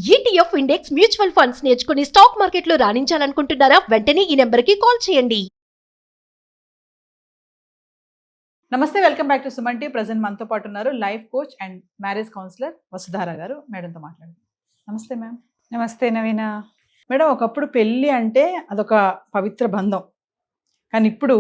ETF index mutual funds నేర్చుకుని stock మార్కెట్లో రాణించాలనుకుంటున్నారా? వెంటనే ఈ నెంబర్కి కాల్ చేయండి. నమస్తే, welcome back to Suman T. Present మనతో పాటు ఉన్నారు life coach and marriage counsellor Vasudhara garu. మేడంతో మాట్లాడండి. నమస్తే మ్యామ్. నమస్తే నవీన. మేడం, ఒకప్పుడు పెళ్ళి అంటే అదొక పవిత్ర బంధం, కానీ ఇప్పుడు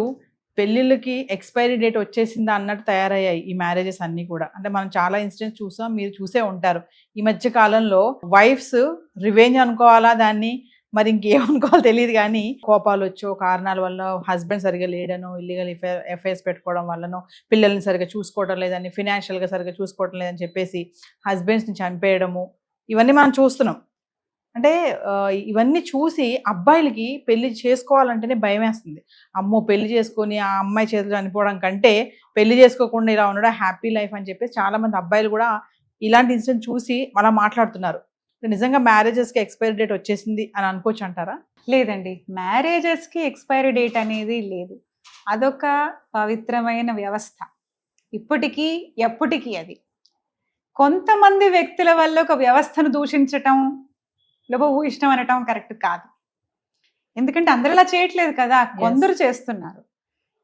పెళ్ళిళ్ళకి ఎక్స్పైరీ డేట్ వచ్చేసిందా అన్నట్టు తయారయ్యాయి ఈ మ్యారేజెస్ అన్నీ కూడా. అంటే మనం చాలా ఇన్సిడెంట్స్ చూసాం, మీరు చూసే ఉంటారు. ఈ మధ్య కాలంలో వైఫ్స్ రివెంజ్ అనుకోవాలా దాన్ని, మరి ఇంకేమనుకోవాలో తెలియదు, కానీ కోపాలు వచ్చో కారణాల వల్ల హస్బెండ్ సరిగా లేడనో, ఇల్లీగల్ ఎఫైర్స్ పెట్టుకోవడం వల్లనో, పిల్లల్ని సరిగా చూసుకోవడం లేదని, ఫినాన్షియల్గా సరిగా చూసుకోవడం లేదని చెప్పేసి హస్బెండ్స్ని చంపేయడము, ఇవన్నీ మనం చూస్తున్నాం. అంటే ఇవన్నీ చూసి అబ్బాయిలకి పెళ్లి చేసుకోవాలంటేనే భయం వేస్తుంది. అమ్మో, పెళ్లి చేసుకొని ఆ అమ్మాయి చేతిలో చనిపోవడం కంటే పెళ్లి చేసుకోకుండా ఇలా ఉండడం హ్యాపీ లైఫ్ అని చెప్పేసి చాలా మంది అబ్బాయిలు కూడా ఇలాంటి ఇన్సిడెంట్ చూసి అలా మాట్లాడుతున్నారు. నిజంగా మ్యారేజెస్కి ఎక్స్పైరీ డేట్ వచ్చేసింది అని అనుకోవచ్చు అంటారా? లేదండి, మ్యారేజెస్కి ఎక్స్పైరీ డేట్ అనేది లేదు. అదొక పవిత్రమైన వ్యవస్థ, ఇప్పటికీ ఎప్పటికీ. అది కొంతమంది వ్యక్తుల వల్ల ఒక వ్యవస్థను దూషించటం, లోబో ఇష్టం అనటం కరెక్ట్ కాదు. ఎందుకంటే అందరూ అలా చేయట్లేదు కదా, కొందరు చేస్తున్నారు.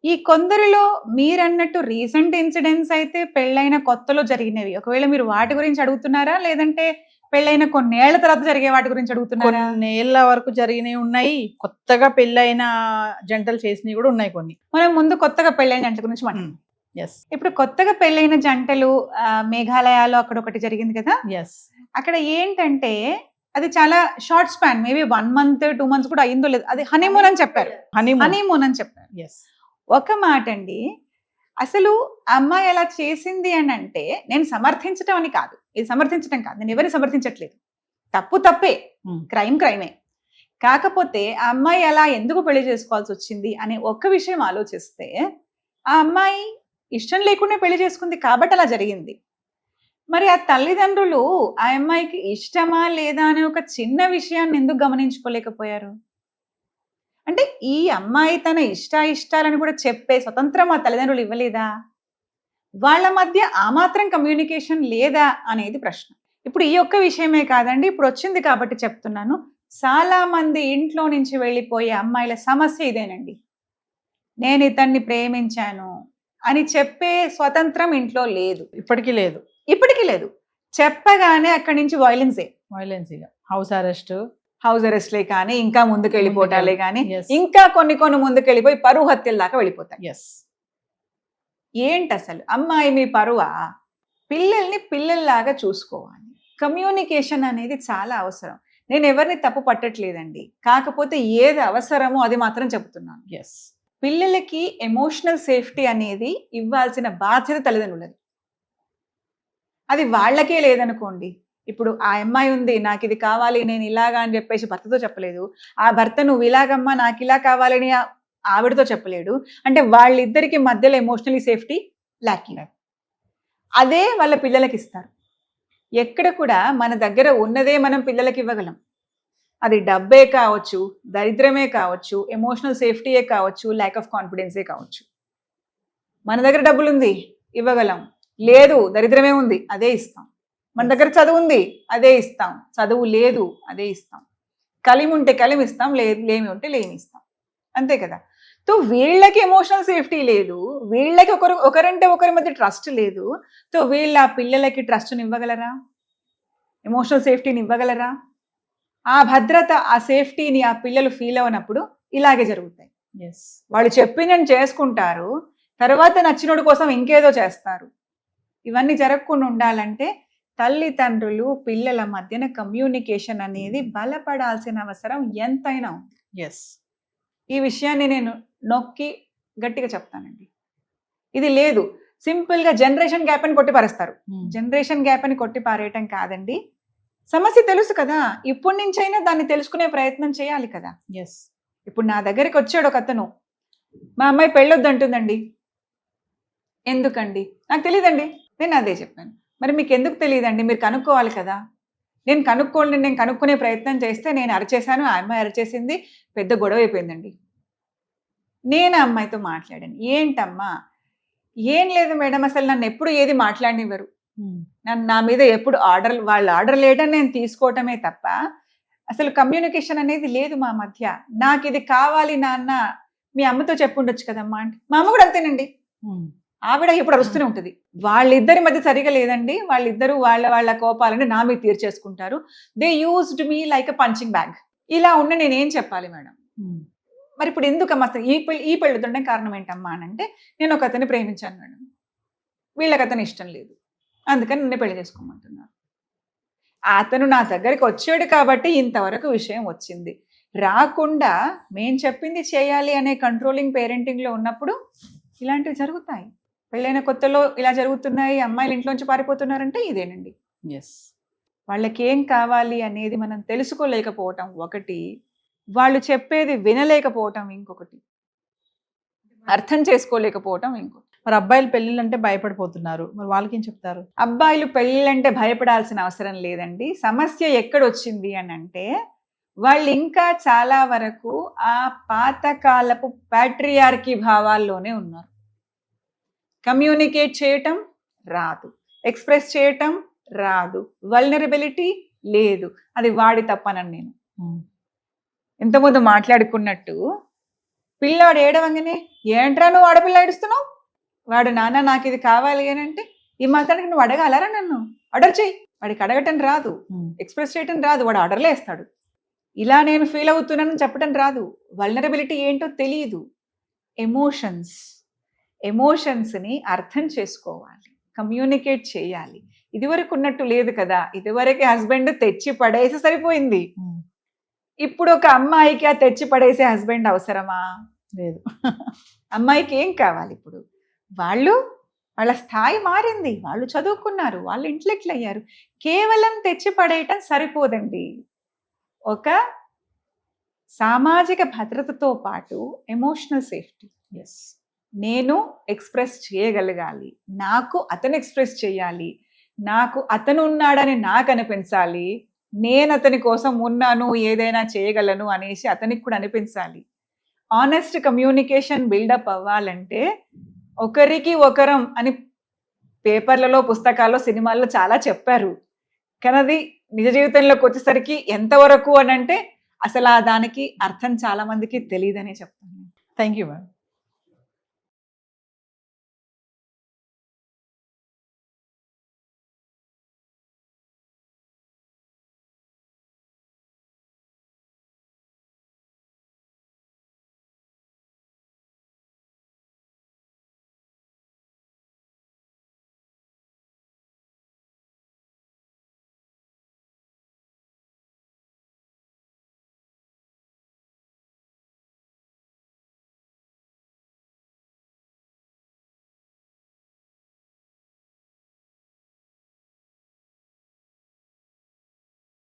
ఈ కొందరిలో మీరన్నట్టు రీసెంట్ ఇన్సిడెంట్స్ అయితే పెళ్ళైన కొత్తలో జరిగినవి. ఒకవేళ మీరు వాటి గురించి అడుగుతున్నారా, లేదంటే పెళ్ళైన కొన్నేళ్ల తర్వాత జరిగే వాటి గురించి అడుగుతున్నారా? కొన్నేళ్ల వరకు జరిగినవి ఉన్నాయి, కొత్తగా పెళ్ళైన జంటలు చేసినవి కూడా ఉన్నాయి కొన్ని. మనం ముందు కొత్తగా పెళ్ళైన జంట గురించి మాట్లాడుతున్నాం. ఎస్. ఇప్పుడు కొత్తగా పెళ్ళైన జంటలు మేఘాలయాలో అక్కడ ఒకటి జరిగింది కదా. ఎస్. అక్కడ ఏంటంటే అది చాలా short span, maybe 1 month 2 months కూడా అయిందో లేదు. అది హనీమూన్ అని చెప్పారు. హనీమూన్ అని చెప్పారు. ఎస్. ఒక మాట అండి, అసలు అమ్మాయి ఎలా చేసింది అని అంటే, నేను సమర్థించటం అని కాదు, ఇది సమర్థించటం కాదు, నేను ఎవరిని సమర్థించట్లేదు. తప్పు తప్పే, క్రైమ్ క్రైమే. కాకపోతే ఆ అమ్మాయి అలా ఎందుకు పెళ్లి చేసుకోవాల్సి వచ్చింది అనే ఒక్క విషయం ఆలోచిస్తే, ఆ అమ్మాయి ఇష్టం లేకుండా పెళ్లి చేసుకుంది కాబట్టి అలా జరిగింది. మరి ఆ తల్లిదండ్రులు ఆ అమ్మాయికి ఇష్టమా లేదా అనే ఒక చిన్న విషయాన్ని ఎందుకు గమనించుకోలేకపోయారు? అంటే ఈ అమ్మాయి తన ఇష్టాలను కూడా చెప్పే స్వతంత్రం ఆ తల్లిదండ్రులు ఇవ్వలేదా? వాళ్ళ మధ్య ఆ మాత్రం కమ్యూనికేషన్ లేదా అనేది ప్రశ్న. ఇప్పుడు ఈ ఒక్క విషయమే కాదండి, ఇప్పుడు వచ్చింది కాబట్టి చెప్తున్నాను. చాలా మంది ఇంట్లో నుంచి వెళ్ళిపోయే అమ్మాయిల సమస్య ఇదేనండి. నేను ఇతన్ని ప్రేమించాను అని చెప్పే స్వతంత్రం ఇంట్లో లేదు, ఇప్పటికీ లేదు. చెప్పగానే అక్కడి నుంచి వైలెన్సే, హౌస్ అరెస్ట్లే కానీ, ఇంకా ముందుకు వెళ్ళిపోవటాలే కానీ, ఇంకా కొన్ని ముందుకెళ్ళిపోయి పరువు హత్యల దాకా వెళ్ళిపోతాయి. ఏంటి అసలు అమ్మాయి మీ పరువా? పిల్లల్ని పిల్లల్లాగా చూసుకోవాలి. కమ్యూనికేషన్ అనేది చాలా అవసరం. నేను ఎవరిని తప్పు పట్టట్లేదండి, కాకపోతే ఏది అవసరమో అది మాత్రం చెబుతున్నాను. పిల్లలకి ఎమోషనల్ సేఫ్టీ అనేది ఇవ్వాల్సిన బాధ్యత తల్లిదండ్రులది. అది వాళ్ళకే లేదనుకోండి. ఇప్పుడు ఆ అమ్మాయి ఉంది, నాకు ఇది కావాలి, నేను ఇలాగా అని చెప్పేసి భర్తతో చెప్పలేదు. ఆ భర్త నువ్వు ఇలాగమ్మా నాకు ఇలా కావాలని ఆవిడతో చెప్పలేడు. అంటే వాళ్ళిద్దరికి మధ్యలో ఎమోషనలీ సేఫ్టీ ల్యాకింగ్. అదే వాళ్ళ పిల్లలకి ఇస్తారు. ఎక్కడ కూడా మన దగ్గర ఉన్నదే మనం పిల్లలకి ఇవ్వగలం. అది డబ్బే కావచ్చు, దరిద్రమే కావచ్చు, ఎమోషనల్ సేఫ్టీయే కావచ్చు, ల్యాక్ ఆఫ్ కాన్ఫిడెన్సే కావచ్చు. మన దగ్గర డబ్బులు ఉంది, ఇవ్వగలం. లేదు, దరిద్రమే ఉంది, అదే ఇస్తాం. మన దగ్గర చదువు ఉంది, అదే ఇస్తాం. చదువు లేదు, అదే ఇస్తాం. కలిమి ఉంటే కలిమి ఇస్తాం, లేమి ఉంటే లేమి ఇస్తాం. అంతే కదా. సో వీళ్ళకి ఎమోషనల్ సేఫ్టీ లేదు, వీళ్ళకి ఒకరంటే ఒకరి మధ్య ట్రస్ట్ లేదు. సో వీళ్ళ పిల్లలకి ట్రస్ట్ని ఇవ్వగలరా? ఎమోషనల్ సేఫ్టీని ఇవ్వగలరా? ఆ భద్రత, ఆ సేఫ్టీని ఆ పిల్లలు ఫీల్ అవునప్పుడు ఇలాగే జరుగుతాయి. వాళ్ళు చెప్పిందని చేసుకుంటారు, తర్వాత నచ్చినోడి కోసం ఇంకేదో చేస్తారు. ఇవన్నీ జరగకుండా ఉండాలంటే తల్లిదండ్రులు పిల్లల మధ్యన కమ్యూనికేషన్ అనేది బలపడాల్సిన అవసరం ఎంతైనా ఉంది. ఈ విషయాన్ని నేను నొక్కి గట్టిగా చెప్తానండి. ఇది లేదు, సింపుల్గా జనరేషన్ గ్యాప్ అని కొట్టి పారేస్తారు. జనరేషన్ గ్యాప్ అని కొట్టి పారేయటం కాదండి. సమస్య తెలుసు కదా, ఇప్పటి నుంచైనా దాన్ని తెలుసుకునే ప్రయత్నం చేయాలి కదా. ఇప్పుడు నా దగ్గరికి వచ్చాడు ఒక అతను, మా అమ్మాయి పెళ్ళొద్దంటుందండి. ఎందుకండి? నాకు తెలియదండి. నేను అదే చెప్పాను. మరి మీకు ఎందుకు తెలియదండి? మీరు కనుక్కోవాలి కదా. నేను కనుక్కునే ప్రయత్నం చేస్తే నేను అరిచేశాను, ఆ అమ్మాయి అరిచేసింది, పెద్ద గొడవ అయిపోయిందండి. నేను ఆ అమ్మాయితో మాట్లాడాను. ఏంటమ్మా? ఏం లేదు మేడం, అసలు నన్ను ఎప్పుడు ఏది మాట్లాడినివ్వరు. నా మీద ఎప్పుడు వాళ్ళ ఆర్డర్ లేదని నేను తీసుకోవటమే తప్ప అసలు కమ్యూనికేషన్ అనేది లేదు మా మధ్య. నాకు ఇది కావాలి నాన్న, మీ అమ్మతో చెప్పుండొచ్చు కదమ్మా అంటే, మా అమ్మ కూడా అంతేనండి. ఆవిడ ఇప్పుడు అరుస్తూనే ఉంటుంది. వాళ్ళిద్దరి మధ్య సరిగా లేదండి, వాళ్ళిద్దరూ వాళ్ళ కోపాలని నా మీద తీర్చేసుకుంటారు. They used me like a punching bag. ఇలా ఉన్న నేనేం చెప్పాలి మేడం? మరి ఇప్పుడు ఎందుకమ్మా అసలు ఈ పెళ్ళుతుండే కారణం ఏంటమ్మా అని అంటే, నేను ఒక అతన్ని ప్రేమించాను మేడం, వీళ్ళకి అతను ఇష్టం లేదు, అందుకని నన్ను పెళ్లి చేసుకోమంటున్నారు. అతను నా దగ్గరికి వచ్చాడు కాబట్టి ఇంతవరకు విషయం వచ్చింది. రాకుండా మేం చెప్పింది చేయాలి అనే కంట్రోలింగ్ పేరెంటింగ్లో ఉన్నప్పుడు ఇలాంటివి జరుగుతాయి. పెళ్ళైన కొత్తలో ఇలా జరుగుతున్నాయి, అమ్మాయిలు ఇంట్లోంచి పారిపోతున్నారంటే ఇదేనండి. ఎస్, వాళ్ళకి ఏం కావాలి అనేది మనం తెలుసుకోలేకపోవటం ఒకటి, వాళ్ళు చెప్పేది వినలేకపోవటం ఇంకొకటి, అర్థం చేసుకోలేకపోవటం ఇంకొకటి. మరి అబ్బాయిలు పెళ్ళిళ్ళు అంటే భయపడిపోతున్నారు, మరి వాళ్ళకి ఏం చెప్తారు? అబ్బాయిలు పెళ్ళిళ్ళంటే భయపడాల్సిన అవసరం లేదండి. సమస్య ఎక్కడొచ్చింది అని అంటే, వాళ్ళు ఇంకా చాలా వరకు ఆ పాతకాలపు ప్యాట్రియార్కీ భావాల్లోనే ఉన్నారు. కమ్యూనికేట్ చేయటం రాదు, ఎక్స్ప్రెస్ చేయటం రాదు, వల్నరబిలిటీ లేదు. అది వాడి తప్పనని నేను ఇంతకుముందు మాట్లాడుకున్నట్టు, పిల్లాడు ఏడవంగానే ఏంట్రా నువ్వు ఆడపిల్ల ఏడుస్తున్నావు, వాడు నాన్న నాకు ఇది కావాలి అని అంటే, ఈ మాత్రానికి నువ్వు అడగాలరా నన్ను? ఆర్డర్ చేయి. వాడికి అడగటం రాదు, ఎక్స్ప్రెస్ చేయటం రాదు, వాడు ఆర్డర్లే వేస్తాడు. ఇలా నేను ఫీల్ అవుతున్నానని చెప్పడం రాదు, వల్నరబిలిటీ ఏంటో తెలియదు. ఎమోషన్స్ని అర్థం చేసుకోవాలి, కమ్యూనికేట్ చేయాలి. ఇదివరకు ఉన్నట్టు లేదు కదా. ఇదివరకే హస్బెండ్ తెచ్చి పడేసి సరిపోయింది. ఇప్పుడు ఒక అమ్మాయికి ఆ తెచ్చి పడేసే హస్బెండ్ అవసరమా? లేదు. అమ్మాయికి ఏం కావాలి? ఇప్పుడు వాళ్ళ స్థాయి మారింది, వాళ్ళు చదువుకున్నారు, వాళ్ళు ఇంటలెక్చువల్ అయ్యారు. కేవలం తెచ్చి పడేయటం సరిపోదండి. ఒక సామాజిక భద్రతతో పాటు ఎమోషనల్ సేఫ్టీ. ఎస్, నేను ఎక్స్ప్రెస్ చేయగలగాలి, నాకు అతను ఎక్స్ప్రెస్ చేయాలి, నాకు అతను ఉన్నాడని నాకు అనిపించాలి, నేను అతని కోసం ఉన్నాను, ఏదైనా చేయగలను అనేసి అతనికి కూడా అనిపించాలి. ఆనెస్ట్ కమ్యూనికేషన్ బిల్డప్ అవ్వాలంటే ఒకరికి ఒకరం అని పేపర్లలో, పుస్తకాల్లో, సినిమాల్లో చాలా చెప్పారు. కానీ అది నిజ జీవితంలోకి వచ్చేసరికి ఎంతవరకు అని అంటే అసలు దానికి అర్థం చాలా మందికి తెలియదనే చెప్తాను. Thank you ma'am.